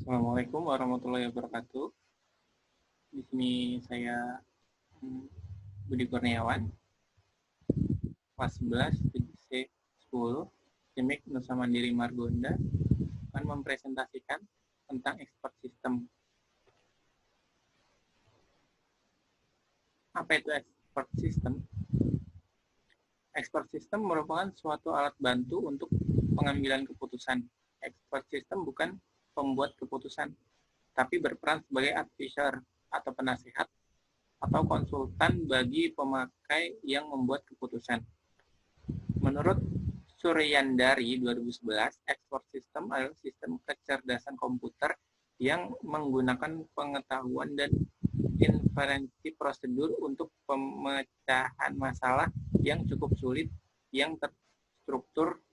Assalamualaikum warahmatullahi wabarakatuh. Di sini saya Budi Kurniawan, kelas 11 C 10, SIMIK Nusa Mandiri Margonda, akan mempresentasikan tentang expert system. Apa itu expert system? Expert system merupakan suatu alat bantu untuk pengambilan keputusan. Expert system bukan pembuat keputusan, tapi berperan sebagai advisor atau penasihat atau konsultan bagi pemakai yang membuat keputusan. Menurut Suryandari 2011, expert system adalah sistem kecerdasan komputer yang menggunakan pengetahuan dan inferensi prosedur untuk pemecahan masalah yang cukup sulit yang terstruktur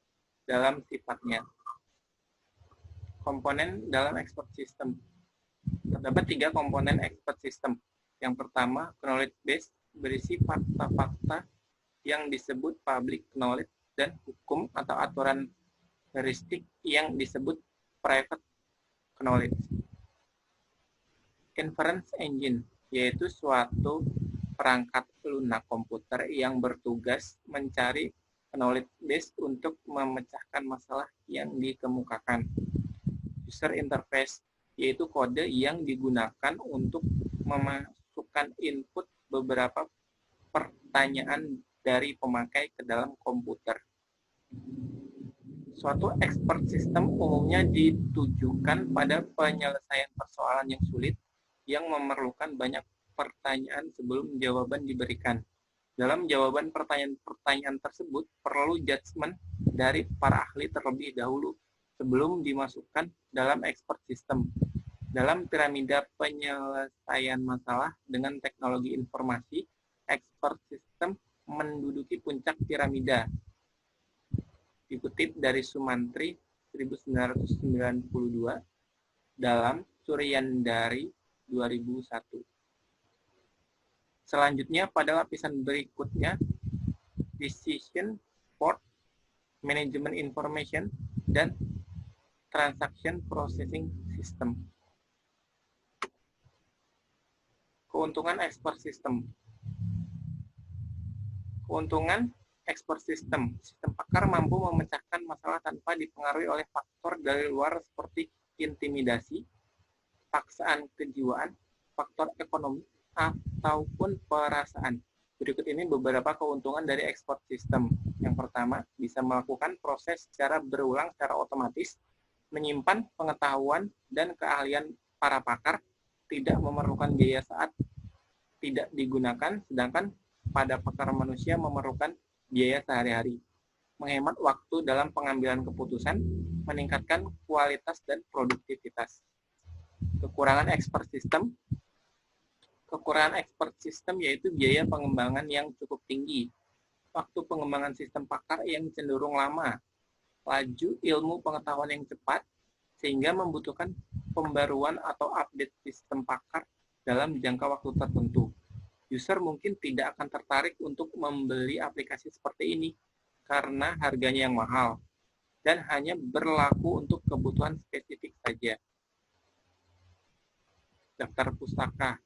dalam sifatnya. Komponen dalam expert system. Terdapat 3 komponen expert system. Yang pertama, knowledge base, berisi fakta-fakta yang disebut public knowledge dan hukum atau aturan heuristik yang disebut private knowledge. Inference engine, yaitu suatu perangkat lunak komputer yang bertugas mencari knowledge base untuk memecahkan masalah yang dikemukakan. User interface, yaitu kode yang digunakan untuk memasukkan input beberapa pertanyaan dari pemakai ke dalam komputer. Suatu expert system umumnya ditujukan pada penyelesaian persoalan yang sulit yang memerlukan banyak pertanyaan sebelum jawaban diberikan. Dalam jawaban pertanyaan tersebut perlu judgement dari para ahli terlebih dahulu sebelum dimasukkan dalam expert system. Dalam piramida penyelesaian masalah dengan teknologi informasi, expert system menduduki puncak piramida. Dikutip dari Sumantri 1992 dalam Suryandari 2001. Selanjutnya pada lapisan berikutnya, decision support, management information, dan transaction processing system. Keuntungan expert system. Keuntungan expert system. Sistem pakar mampu memecahkan masalah tanpa dipengaruhi oleh faktor dari luar seperti intimidasi, paksaan kejiwaan, faktor ekonomi, ataupun perasaan. Berikut ini beberapa keuntungan dari expert system. Yang pertama, bisa melakukan proses secara berulang secara otomatis, menyimpan pengetahuan dan keahlian para pakar, tidak memerlukan biaya saat tidak digunakan, sedangkan pada pakar manusia memerlukan biaya sehari-hari. Menghemat waktu dalam pengambilan keputusan, meningkatkan kualitas dan produktivitas. Kekurangan expert system. Kekurangan expert system yaitu biaya pengembangan yang cukup tinggi, waktu pengembangan sistem pakar yang cenderung lama, laju ilmu pengetahuan yang cepat, sehingga membutuhkan pembaruan atau update sistem pakar dalam jangka waktu tertentu. User mungkin tidak akan tertarik untuk membeli aplikasi seperti ini karena harganya yang mahal dan hanya berlaku untuk kebutuhan spesifik saja. Daftar pustaka.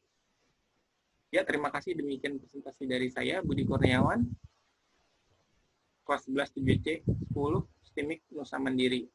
Ya, terima kasih. Demikian presentasi dari saya, Budi Kurniawan, kelas 11 7C 10, STIMIK Nusa Mandiri.